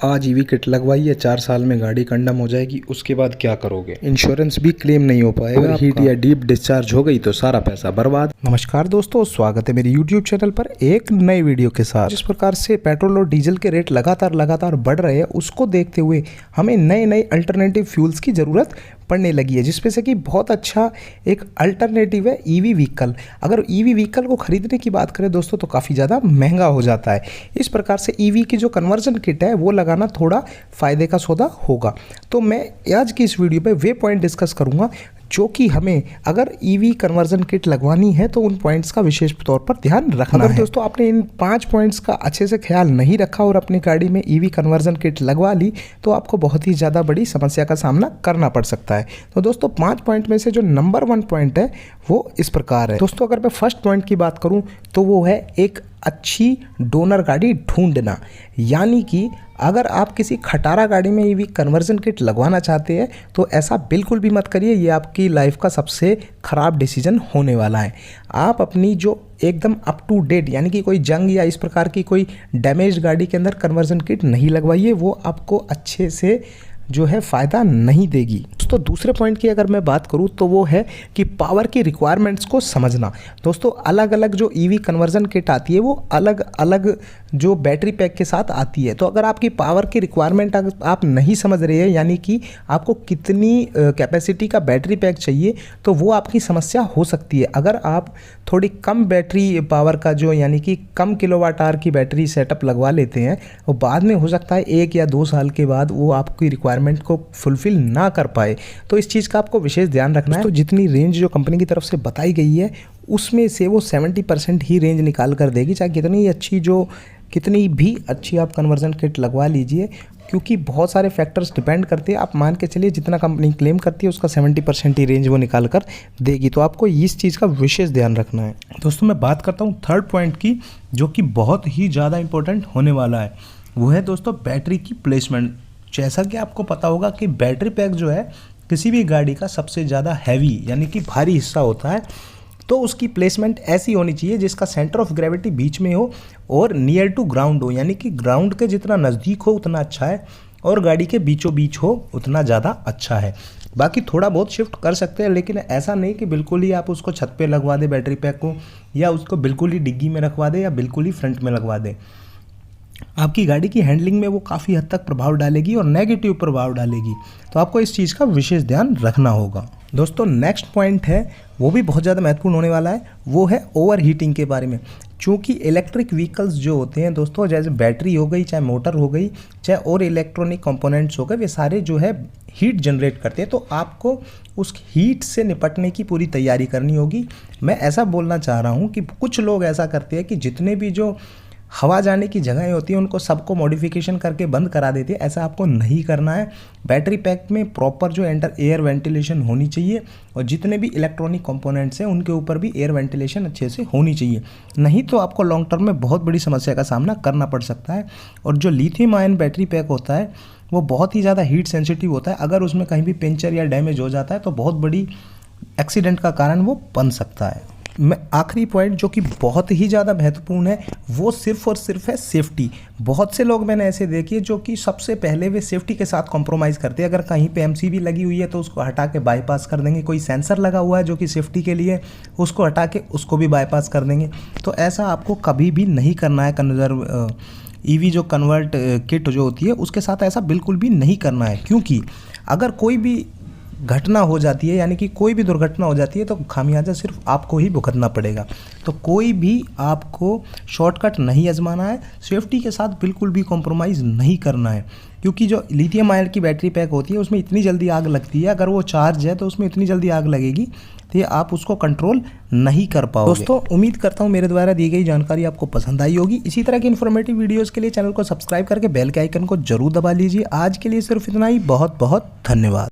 आज EV kit लगवाइए, 4 साल में गाड़ी कंडम हो जाएगी। उसके बाद क्या करोगे? इंश्योरेंस भी क्लेम नहीं हो पाएगा। हीट या डीप डिस्चार्ज हो गई तो सारा पैसा बर्बाद। नमस्कार दोस्तों, स्वागत है मेरे YouTube चैनल पर एक नए वीडियो के साथ। जिस प्रकार से पेट्रोल और डीजल के रेट लगातार बढ़ रहे हैं, उसको देखते हुए हमें नए अल्टरनेटिव फ्यूल्स की ज़रूरत पड़ने लगी है, जिसमें से कि बहुत अच्छा एक अल्टरनेटिव है ईवी व्हीकल। अगर ईवी व्हीकल को खरीदने की बात करें दोस्तों तो काफ़ी ज़्यादा महंगा हो जाता है। इस प्रकार से ईवी की जो कन्वर्जन किट है वो लगाना थोड़ा फ़ायदे का सौदा होगा। तो मैं आज की इस वीडियो पे वे पॉइंट डिस्कस करूँगा जो कि हमें अगर ईवी कन्वर्जन किट लगवानी है तो उन पॉइंट्स का विशेष तौर पर ध्यान रखना है। दोस्तों आपने इन 5 पॉइंट्स का अच्छे से ख्याल नहीं रखा और अपनी गाड़ी में ईवी कन्वर्जन किट लगवा ली तो आपको बहुत ही ज़्यादा बड़ी समस्या का सामना करना पड़ सकता है। तो दोस्तों 5 पॉइंट में से जो नंबर 1 पॉइंट है वो इस प्रकार है। दोस्तों अगर मैं फर्स्ट पॉइंट की बात करूँ तो वो है एक अच्छी डोनर गाड़ी ढूंढना। यानी कि अगर आप किसी खटारा गाड़ी में ईवी कन्वर्जन किट लगवाना चाहते हैं तो ऐसा बिल्कुल भी मत करिए, ये आपकी लाइफ का सबसे ख़राब डिसीजन होने वाला है। आप अपनी जो एकदम अप टू डेट यानी कि कोई जंग या इस प्रकार की कोई डैमेज गाड़ी के अंदर कन्वर्जन किट नहीं लगवाइए, वो आपको अच्छे से जो है फ़ायदा नहीं देगी। तो दूसरे पॉइंट की अगर मैं बात करूँ तो वो है कि पावर की रिक्वायरमेंट्स को समझना। दोस्तों अलग अलग जो ईवी कन्वर्जन किट आती है वो अलग अलग जो बैटरी पैक के साथ आती है। तो अगर आपकी पावर की रिक्वायरमेंट आप नहीं समझ रहे हैं, यानी कि आपको कितनी कैपेसिटी का बैटरी पैक चाहिए, तो वो आपकी समस्या हो सकती है। अगर आप थोड़ी कम बैटरी पावर का जो यानी कि कम किलोवाट आवर की बैटरी सेटअप लगवा लेते हैं और बाद में हो सकता है 1 या 2 साल के बाद वो आपकी रिक्वायरमेंट को फुलफिल ना कर पाए, तो इस चीज़ का आपको विशेष ध्यान रखना है। तो जितनी रेंज जो कंपनी की तरफ से बताई गई है उसमें से वो 70% ही रेंज निकाल कर देगी, चाहे कितनी भी अच्छी आप कन्वर्जन किट लगवा लीजिए, क्योंकि बहुत सारे फैक्टर्स डिपेंड करते हैं। आप मान के चलिए जितना कंपनी क्लेम करती है उसका 70% ही रेंज वो निकाल कर देगी। तो आपको इस चीज़ का विशेष ध्यान रखना है। दोस्तों मैं बात करता हूँ थर्ड पॉइंट की, जो कि बहुत ही ज़्यादा इंपॉर्टेंट होने वाला है। वो है दोस्तों बैटरी की प्लेसमेंट। जैसा कि आपको पता होगा कि बैटरी पैक जो है किसी भी गाड़ी का सबसे ज़्यादा हैवी यानी कि भारी हिस्सा होता है, तो उसकी प्लेसमेंट ऐसी होनी चाहिए जिसका सेंटर ऑफ ग्रेविटी बीच में हो और नियर टू ग्राउंड हो, यानी कि ग्राउंड के जितना नज़दीक हो उतना अच्छा है और गाड़ी के बीचों बीच हो उतना ज़्यादा अच्छा है। बाकी थोड़ा बहुत शिफ्ट कर सकते हैं, लेकिन ऐसा नहीं कि बिल्कुल ही आप उसको छत पे लगवा दें बैटरी पैक को, या उसको बिल्कुल ही डिग्गी में रखवा दें या बिल्कुल ही फ्रंट में लगवा दें। आपकी गाड़ी की हैंडलिंग में वो काफ़ी हद तक प्रभाव डालेगी और नेगेटिव प्रभाव डालेगी। तो आपको इस चीज़ का विशेष ध्यान रखना होगा। दोस्तों नेक्स्ट पॉइंट है, वो भी बहुत ज़्यादा महत्वपूर्ण होने वाला है, वो है ओवर हीटिंग के बारे में। क्योंकि इलेक्ट्रिक व्हीकल्स जो होते हैं दोस्तों, जैसे बैटरी हो गई, चाहे मोटर हो गई, चाहे और इलेक्ट्रॉनिक कंपोनेंट्स हो गए, वे सारे जो है हीट जनरेट करते हैं। तो आपको उस हीट से निपटने की पूरी तैयारी करनी होगी। मैं ऐसा बोलना चाह रहा हूँ कि कुछ लोग ऐसा करते हैं कि जितने भी जो हवा जाने की जगहें होती हैं उनको सबको मॉडिफिकेशन करके बंद करा देते हैं। ऐसा आपको नहीं करना है। बैटरी पैक में प्रॉपर जो एयर वेंटिलेशन होनी चाहिए और जितने भी इलेक्ट्रॉनिक कंपोनेंट्स हैं उनके ऊपर भी एयर वेंटिलेशन अच्छे से होनी चाहिए, नहीं तो आपको लॉन्ग टर्म में बहुत बड़ी समस्या का सामना करना पड़ सकता है। और जो लिथियम आयन बैटरी पैक होता है वो बहुत ही ज़्यादा हीट सेंसिटिव होता है। अगर उसमें कहीं भी पंचर या डैमेज हो जाता है तो बहुत बड़ी एक्सीडेंट का कारण वो बन सकता है। मैं आखिरी पॉइंट जो कि बहुत ही ज़्यादा महत्वपूर्ण है वो सिर्फ और सिर्फ है सेफ्टी। बहुत से लोग मैंने ऐसे देखे जो कि सबसे पहले वे सेफ्टी के साथ कॉम्प्रोमाइज़ करते हैं। अगर कहीं पे एमसीबी लगी हुई है तो उसको हटा के बाईपास कर देंगे, कोई सेंसर लगा हुआ है जो कि सेफ्टी के लिए, उसको हटा के उसको भी बाईपास कर देंगे। तो ऐसा आपको कभी भी नहीं करना है। ईवी जो कन्वर्ट किट जो होती है उसके साथ ऐसा बिल्कुल भी नहीं करना है, क्योंकि अगर कोई भी घटना हो जाती है यानी कि कोई भी दुर्घटना हो जाती है तो खामियाजा सिर्फ आपको ही भुगतना पड़ेगा। तो कोई भी आपको शॉर्टकट नहीं आजमाना है, सेफ्टी के साथ बिल्कुल भी कॉम्प्रोमाइज़ नहीं करना है, क्योंकि जो लिथियम आयन की बैटरी पैक होती है उसमें इतनी जल्दी आग लगती है। अगर वो चार्ज है तो उसमें इतनी जल्दी आग लगेगी तो ये आप उसको कंट्रोल नहीं कर पाओगे। दोस्तों उम्मीद करता हूँ मेरे द्वारा दी गई जानकारी आपको पसंद आई होगी। इसी तरह की इन्फॉर्मेटिव वीडियोस के लिए चैनल को सब्सक्राइब करके बेल के आइकन को जरूर दबा लीजिए। आज के लिए सिर्फ इतना ही। बहुत बहुत धन्यवाद।